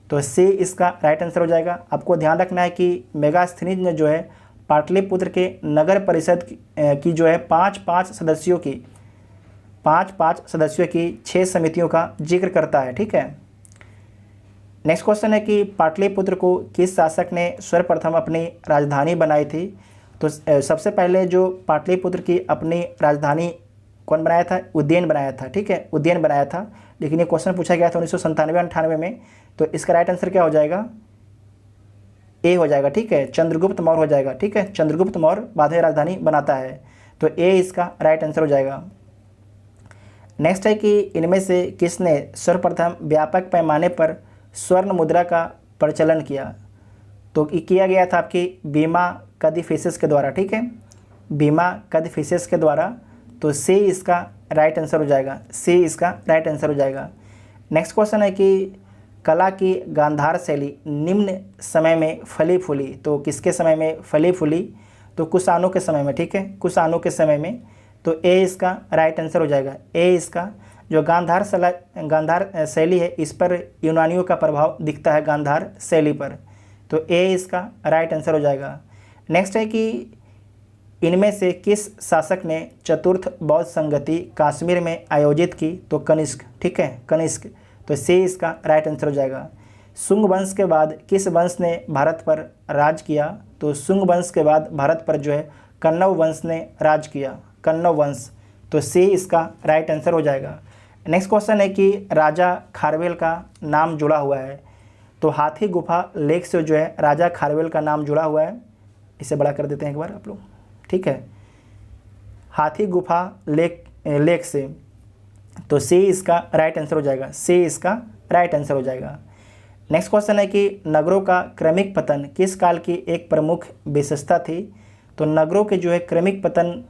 तो सी इसका राइट आंसर हो जाएगा। आपको ध्यान रखना है कि मेगास्थनीज ने जो है पाटलिपुत्र के नगर परिषद की जो है 5-5 सदस्यों की 6 समितियों का जिक्र करता है। ठीक है, नेक्स्ट क्वेश्चन है कि पाटलिपुत्र को किस शासक ने सर्वप्रथम अपनी राजधानी बनाई थी? तो सबसे पहले जो पाटलिपुत्र की अपनी राजधानी कौन बनाया था? उदयन बनाया था, ठीक है, उदयन बनाया था। लेकिन ये क्वेश्चन पूछा गया था 1997-98 में, तो इसका राइट आंसर क्या हो जाएगा? ए हो जाएगा, ठीक है, चंद्रगुप्त मौर्य हो जाएगा, ठीक है, चंद्रगुप्त मौर्य बाद में राजधानी बनाता है, तो ए इसका राइट आंसर हो जाएगा। नेक्स्ट है कि इनमें से किसने सर्वप्रथम व्यापक पैमाने पर स्वर्ण मुद्रा का प्रचलन किया? तो ये किया गया था आपकी बीमा कदफिसेस के द्वारा, ठीक है, बीमा कदफिसेस के द्वारा, तो सी इसका राइट आंसर हो जाएगा, सी इसका राइट आंसर हो जाएगा। नेक्स्ट क्वेश्चन है कि कला की गांधार शैली निम्न समय में फली फूली, तो किसके समय में फली फूली? तो कुषाणों के समय में, ठीक है, कुषाणों के समय में, तो ए इसका राइट आंसर हो जाएगा। ए इसका जो गांधार शैली है, इस पर यूनानियों का प्रभाव दिखता है गांधार शैली पर, तो ए इसका राइट आंसर हो जाएगा। नेक्स्ट है कि इनमें से किस शासक ने चतुर्थ बौद्ध संगति कश्मीर में आयोजित की? तो कनिष्क, ठीक है, कनिष्क, तो सी इसका राइट आंसर हो जाएगा। शुंग वंश के बाद किस वंश ने भारत पर राज किया? तो शुंग वंश के बाद भारत पर जो है कण्व वंश ने राज किया, कण्व वंश, तो सी इसका राइट आंसर हो जाएगा। नेक्स्ट क्वेश्चन है कि राजा खारवेल का नाम जुड़ा हुआ है, तो हाथी गुफा लेक से जो है राजा खारवेल का नाम जुड़ा हुआ है। इसे बड़ा कर देते हैं एक बार आप लोग, ठीक है, हाथी गुफा लेक से, तो सी इसका राइट आंसर हो जाएगा, सी इसका राइट आंसर हो जाएगा। नेक्स्ट क्वेश्चन है कि नगरों का क्रमिक पतन किस काल की एक प्रमुख विशेषता थी? तो नगरों के जो है क्रमिक पतन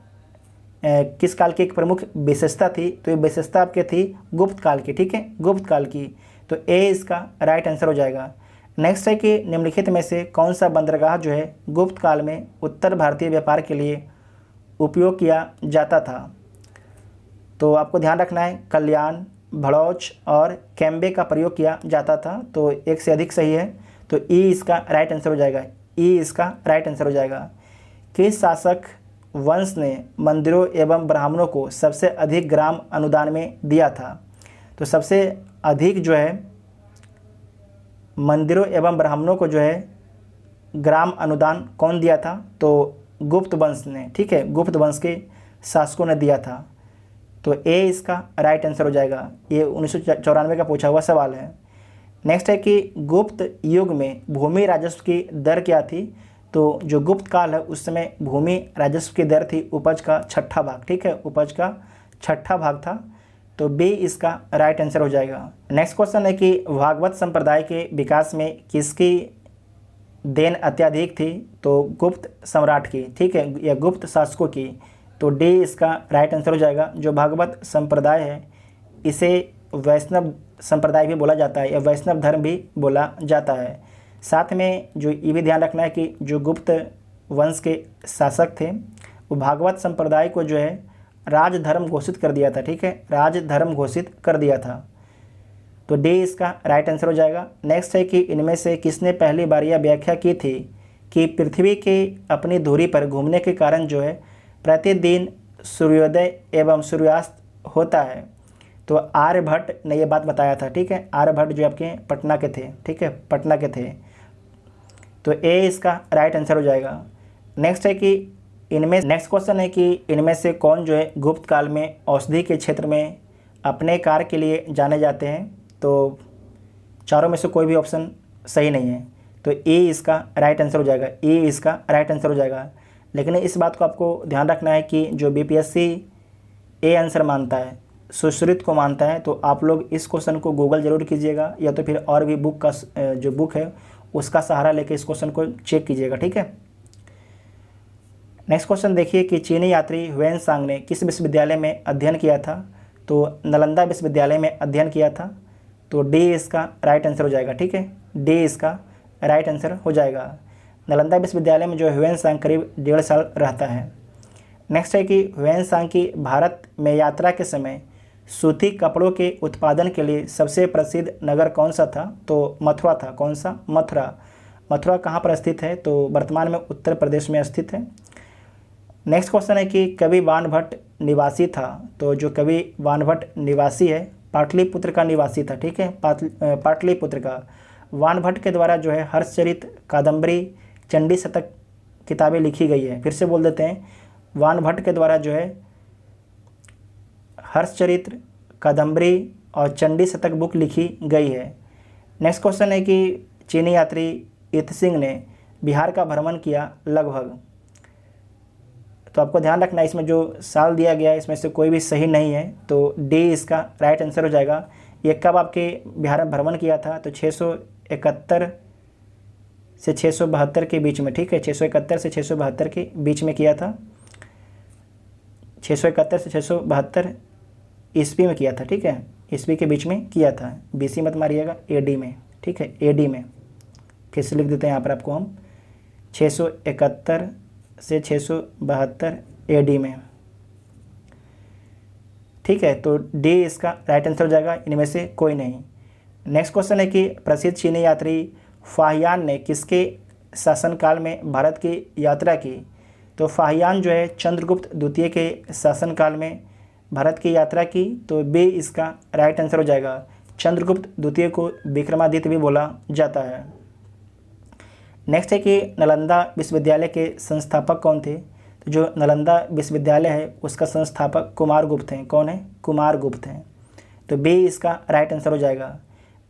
किस काल की एक प्रमुख विशेषता थी? तो ये विशेषता आपके थी गुप्त काल की, ठीक है, गुप्त काल की, तो ए इसका राइट आंसर हो जाएगा। नेक्स्ट है कि निम्नलिखित में से कौन सा बंदरगाह जो है गुप्त काल में उत्तर भारतीय व्यापार के लिए उपयोग किया जाता था? तो आपको ध्यान रखना है कल्याण, भड़ौच और कैम्बे का प्रयोग किया जाता था, तो एक से अधिक सही है, तो ई इसका राइट आंसर हो जाएगा, ई इसका राइट आंसर हो जाएगा। किस शासक वंश ने मंदिरों एवं ब्राह्मणों को सबसे अधिक ग्राम अनुदान में दिया था? तो सबसे अधिक जो है मंदिरों एवं ब्राह्मणों को जो है ग्राम अनुदान कौन दिया था? तो गुप्त वंश ने, ठीक है, गुप्त वंश के शासकों ने दिया था, तो ए इसका राइट आंसर हो जाएगा। ये 1994 का पूछा हुआ सवाल है। नेक्स्ट है कि गुप्त युग में भूमि राजस्व की दर क्या थी? तो जो गुप्त काल है उस समय भूमि राजस्व की दर थी उपज का 6ठा भाग, ठीक है, उपज का 6ठा भाग था, तो बी इसका राइट आंसर हो जाएगा। नेक्स्ट क्वेश्चन है कि भागवत संप्रदाय के विकास में किसकी देन अत्यधिक थी? तो गुप्त सम्राट की, ठीक है, या गुप्त शासकों की, तो डी इसका राइट आंसर हो जाएगा। जो भागवत संप्रदाय है इसे वैष्णव संप्रदाय भी बोला जाता है या वैष्णव धर्म भी बोला जाता है। साथ में जो ये भी ध्यान रखना है कि जो गुप्त वंश के शासक थे वो भागवत संप्रदाय को जो है राजधर्म घोषित कर दिया था, ठीक है, राजधर्म घोषित कर दिया था, तो डी इसका राइट आंसर हो जाएगा। नेक्स्ट है कि इनमें से किसने पहली बार यह व्याख्या की थी कि पृथ्वी के अपनी धुरी पर घूमने के कारण जो है प्रतिदिन सूर्योदय एवं सूर्यास्त होता है? तो आर्यभट्ट ने यह बात बताया था, ठीक है, आर्यभट्ट जो आपके पटना के थे, ठीक है, पटना के थे, तो ए इसका राइट आंसर हो जाएगा। नेक्स्ट है कि नेक्स्ट क्वेश्चन है कि इनमें से कौन जो है गुप्त काल में औषधि के क्षेत्र में अपने कार्य के लिए जाने जाते हैं? तो चारों में से कोई भी ऑप्शन सही नहीं है, तो ए इसका राइट आंसर हो जाएगा, ए इसका राइट आंसर हो जाएगा। लेकिन इस बात को आपको ध्यान रखना है कि जो बीपीएससी ए आंसर मानता है, सुश्रुत को मानता है, तो आप लोग इस क्वेश्चन को गूगल जरूर कीजिएगा या तो फिर और भी बुक का जो बुक है उसका सहारा लेके इस क्वेश्चन को चेक कीजिएगा, ठीक है। नेक्स्ट क्वेश्चन देखिए कि चीनी यात्री ह्वेनसांग ने किस विश्वविद्यालय में अध्ययन किया था? तो नालंदा विश्वविद्यालय में अध्ययन किया था, तो डी इसका राइट आंसर हो जाएगा, ठीक है, डी इसका राइट आंसर हो जाएगा। नालंदा विश्वविद्यालय में जो ह्वेनसांग करीब 1.5 साल रहता है। नेक्स्ट है कि ह्वेनसांग की भारत में यात्रा के समय सूती कपड़ों के उत्पादन के लिए सबसे प्रसिद्ध नगर कौन सा था? तो मथुरा था। कौन सा? मथुरा। मथुरा कहाँ पर स्थित है? तो वर्तमान में उत्तर प्रदेश में स्थित है। नेक्स्ट क्वेश्चन है कि कवि बाणभट्ट निवासी था, तो जो कवि बाणभट्ट निवासी है पाटलिपुत्र का निवासी था, ठीक है, पाटलिपुत्र का। बाणभट्ट के द्वारा जो है हर्षचरित, कादम्बरी, चंडी शतक किताबें लिखी गई है। फिर से बोल देते हैं, बाणभट्ट के द्वारा जो है हर्षचरित्र, कादम्बरी और चंडी शतक बुक लिखी गई है। नेक्स्ट क्वेश्चन है कि चीनी यात्री इत सिंह ने बिहार का भ्रमण किया लगभग। तो आपको ध्यान रखना है इसमें जो साल दिया गया है इसमें से कोई भी सही नहीं है, तो डी इसका राइट आंसर हो जाएगा। ये कब आपके बिहार में भ्रमण किया था, तो 671 से 672 के बीच में, ठीक है, 671 से 672 के बीच में किया था। 671 से 672 ईस्वी में किया था, ठीक है, ईस्वी के बीच में किया था। बीसी मत मारिएगा, एडी में, ठीक है, एडी में। फिर से लिख देते हैं यहाँ पर आपको हम 671 से 672 एडी में, ठीक है। तो डी इसका राइट आंसर हो जाएगा, इनमें से कोई नहीं। नेक्स्ट क्वेश्चन है कि प्रसिद्ध चीनी यात्री फाहियान ने किसके शासनकाल में भारत की यात्रा की। तो फाहियान जो है चंद्रगुप्त द्वितीय के शासनकाल में भारत की यात्रा की, तो बी इसका राइट आंसर हो जाएगा। चंद्रगुप्त द्वितीय को विक्रमादित्य भी बोला जाता है। नेक्स्ट है कि नालंदा विश्वविद्यालय के संस्थापक कौन थे। तो जो नालंदा विश्वविद्यालय है उसका संस्थापक कुमारगुप्त हैं। कौन है? कुमारगुप्त हैं। तो बी इसका राइट आंसर हो जाएगा।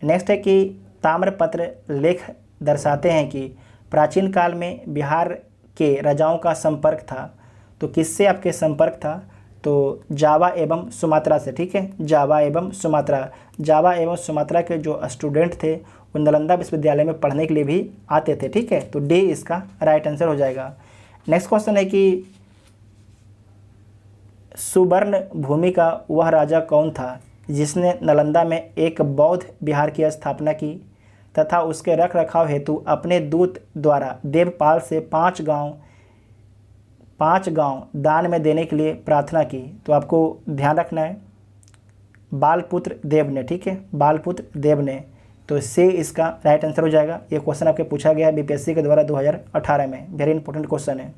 नेक्स्ट है कि ताम्रपत्र लेख दर्शाते हैं कि प्राचीन काल में बिहार के राजाओं का संपर्क था। तो किससे आपके संपर्क था? तो जावा एवं सुमात्रा से, ठीक है, जावा एवं सुमात्रा। जावा एवं सुमात्रा के जो स्टूडेंट थे वो नालंदा विश्वविद्यालय में पढ़ने के लिए भी आते थे, ठीक है। तो डी इसका राइट आंसर हो जाएगा। नेक्स्ट क्वेश्चन है कि सुवर्ण भूमि का वह राजा कौन था जिसने नालंदा में एक बौद्ध विहार की स्थापना की तथा उसके रख रखाव हेतु अपने दूत द्वारा देवपाल से 5 गांव दान में देने के लिए प्रार्थना की। तो आपको ध्यान रखना है, बालपुत्र देव ने, ठीक है, बालपुत्र देव ने। तो से इसका राइट आंसर हो जाएगा। ये क्वेश्चन आपके पूछा गया है बीपीएससी के द्वारा 2018 में, वेरी इंपॉर्टेंट क्वेश्चन है।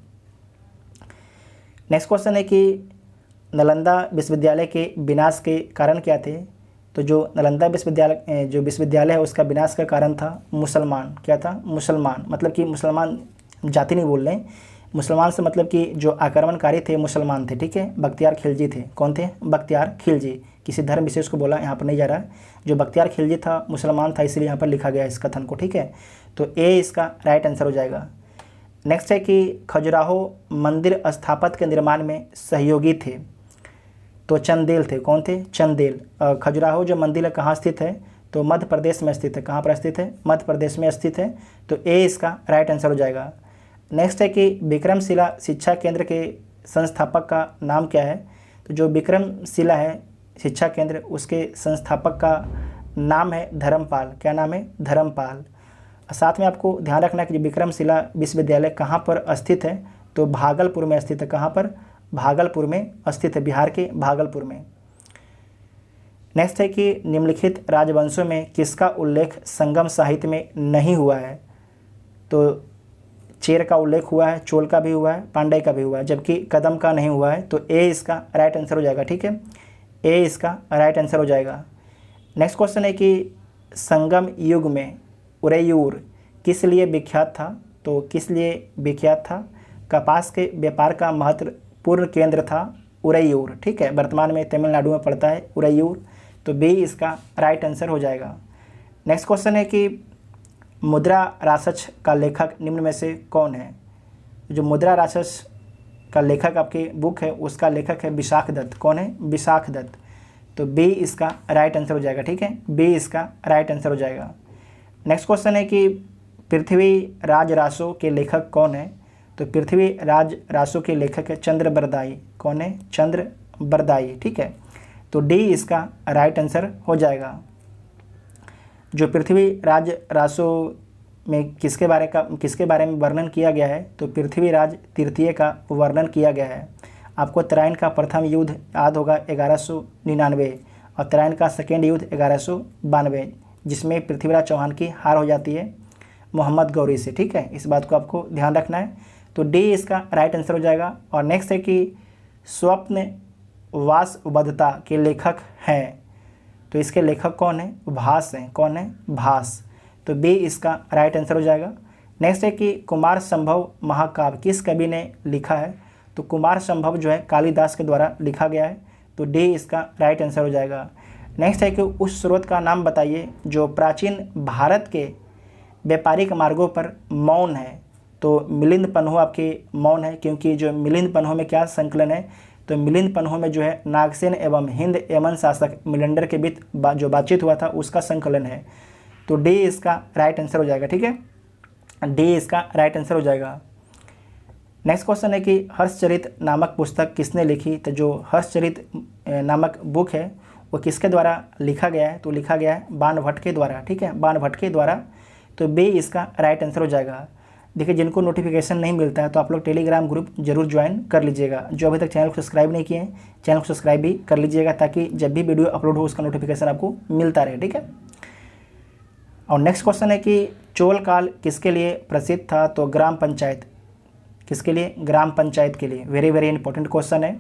नेक्स्ट क्वेश्चन है कि नालंदा विश्वविद्यालय के विनाश के कारण क्या थे। तो जो नालंदा विश्वविद्यालय है उसका विनाश का कारण था मुसलमान। क्या था? मुसलमान। मतलब कि मुसलमान जाति नहीं बोल रहे, मुसलमान से मतलब कि जो आक्रमणकारी थे मुसलमान थे, ठीक है। बख्तियार खिलजी थे। कौन थे? बख्तियार खिलजी। किसी धर्म विशेष को बोला, यहाँ पर नहीं जा रहा है। जो बख्तियार खिलजी था मुसलमान था, इसलिए यहाँ पर लिखा गया इस कथन को, ठीक है। तो ए इसका राइट आंसर हो जाएगा। नेक्स्ट है कि खजुराहो मंदिर स्थापत्य के निर्माण में सहयोगी थे। तो चंदेल थे। कौन थे? चंदेल। खजुराहो जो मंदिर है कहाँ स्थित है? तो मध्य प्रदेश में स्थित है। कहाँ पर स्थित है? मध्य प्रदेश में स्थित है। तो ए इसका राइट आंसर हो जाएगा। नेक्स्ट है कि विक्रमशिला शिक्षा केंद्र के संस्थापक का नाम क्या है। तो जो विक्रमशिला है शिक्षा केंद्र उसके संस्थापक का नाम है धर्मपाल। क्या नाम है? धर्मपाल। साथ में आपको ध्यान रखना है कि विक्रमशिला विश्वविद्यालय कहाँ पर स्थित है। तो भागलपुर में स्थित है। कहाँ पर? भागलपुर में स्थित है, बिहार के भागलपुर में। नेक्स्ट है कि निम्नलिखित राजवंशों में किसका उल्लेख संगम साहित्य में नहीं हुआ है। तो चेर का उल्लेख हुआ है, चोल का भी हुआ है, पांड्य का भी हुआ है, जबकि कदम का नहीं हुआ है। तो ए इसका राइट आंसर हो जाएगा, ठीक है, ए इसका राइट आंसर हो जाएगा। नेक्स्ट क्वेश्चन है कि संगम युग में उरेयूर किस लिए विख्यात था। तो किस लिए विख्यात था? कपास के व्यापार का महत्वपूर्ण केंद्र था उरेयूर, ठीक है। वर्तमान में तमिलनाडु में पड़ता है उरेयूर। तो बी इसका राइट आंसर हो जाएगा। नेक्स्ट क्वेश्चन है कि मुद्रा राक्षस का लेखक निम्न में से कौन है। जो मुद्रा राक्षस का लेखक आपकी बुक है उसका लेखक है विशाख दत्त। कौन है? विशाख दत्त। तो बी इसका राइट आंसर हो जाएगा, ठीक है, बी इसका राइट आंसर हो जाएगा। नेक्स्ट क्वेश्चन है कि पृथ्वी राज रासो के लेखक कौन है। तो पृथ्वी राज रासो के लेखक है चंद्रबरदाई। कौन है? चंद्रबरदाई, ठीक है। तो डी इसका राइट आंसर हो जाएगा। जो पृथ्वी राज रासो में किसके बारे में वर्णन किया गया है। तो पृथ्वीराज तृतीय का वर्णन किया गया है। आपको तराइन का प्रथम युद्ध याद होगा 1199 और तराइन का सेकेंड युद्ध 1192, जिसमें पृथ्वीराज चौहान की हार हो जाती है मोहम्मद गौरी से, ठीक है। इस बात को आपको ध्यान रखना है। तो डी इसका राइट आंसर हो जाएगा। और नेक्स्ट है कि स्वप्न वासवदत्ता के लेखक हैं। तो इसके लेखक कौन है? भास हैं। कौन है? भास। तो बी इसका राइट आंसर हो जाएगा। नेक्स्ट है कि कुमार संभव महाकाव्य किस कवि ने लिखा है। तो कुमार संभव जो है कालिदास के द्वारा लिखा गया है। तो डी इसका राइट आंसर हो जाएगा। नेक्स्ट है कि उस स्रोत का नाम बताइए जो प्राचीन भारत के व्यापारिक मार्गों पर मौन है। तो मिलिंद पन्हो आपके मौन है, क्योंकि जो मिलिंद पन्हो में क्या संकलन है, तो मिलिंद पन्हो में जो है नागसेन एवं हिंद यमन शासक मिलिंडर के बीच जो बातचीत हुआ था उसका संकलन है। तो डी इसका राइट आंसर हो जाएगा। ठीक है, डी इसका राइट आंसर हो जाएगा। नेक्स्ट क्वेश्चन है कि हर्षचरित नामक पुस्तक किसने लिखी। तो जो हर्षचरित नामक बुक है वो किसके द्वारा लिखा गया है, तो लिखा गया है बाणभट्ट के द्वारा। ठीक है, बाणभट्ट के द्वारा। तो बी इसका राइट आंसर हो जाएगा। देखिए, जिनको नोटिफिकेशन नहीं मिलता है तो आप लोग टेलीग्राम ग्रुप जरूर ज्वाइन कर लीजिएगा। जो अभी तक चैनल को सब्सक्राइब नहीं किए हैं, चैनल को सब्सक्राइब भी कर लीजिएगा, ताकि जब भी वीडियो अपलोड हो उसका नोटिफिकेशन आपको मिलता रहे। ठीक है, और नेक्स्ट क्वेश्चन है कि चोल काल किसके लिए प्रसिद्ध था। तो ग्राम पंचायत, किसके लिए, ग्राम पंचायत के लिए। वेरी वेरी इंपॉर्टेंट क्वेश्चन है,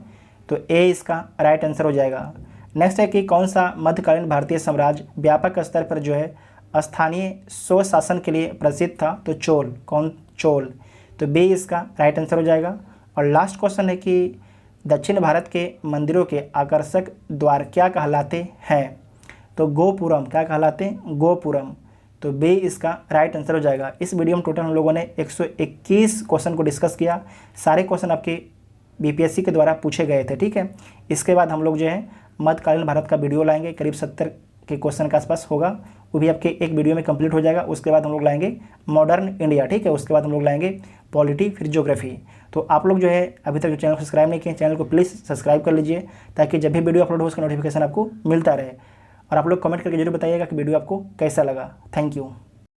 तो ए इसका राइट आंसर हो जाएगा। नेक्स्ट है कि कौन सा मध्यकालीन भारतीय साम्राज्य व्यापक स्तर पर जो है स्थानीय स्वशासन के लिए प्रसिद्ध था। तो चोल, कौन, चोल। तो बी इसका राइट आंसर हो जाएगा। और लास्ट क्वेश्चन है कि दक्षिण भारत के मंदिरों के आकर्षक द्वार क्या कहलाते हैं। तो गोपुरम, क्या कहलाते हैं, गोपुरम। तो बी इसका राइट आंसर हो जाएगा। इस वीडियो में टोटल हम लोगों ने 121 क्वेश्चन को डिस्कस किया। सारे क्वेश्चन आपके बीपीएससी के द्वारा पूछे गए थे। ठीक है, इसके बाद हम लोग जो है मध्यकालीन भारत का वीडियो लाएंगे, करीब 70 के क्वेश्चन के आसपास होगा, वो भी आपके एक वीडियो में कंप्लीट हो जाएगा। उसके बाद हम लोग लाएंगे मॉडर्न इंडिया। ठीक है, उसके बाद हम लोग लाएंगे पॉलिटी, फिर ज्योग्राफी। तो आप लोग जो है अभी तक जो चैनल को सब्सक्राइब नहीं किए, चैनल को प्लीज़ सब्सक्राइब कर लीजिए, ताकि जब भी वीडियो अपलोड हो उसका नोटिफिकेशन आपको मिलता रहे। और आप लोग कमेंट करके जरूर बताइएगा कि वीडियो आपको कैसा लगा। Thank you.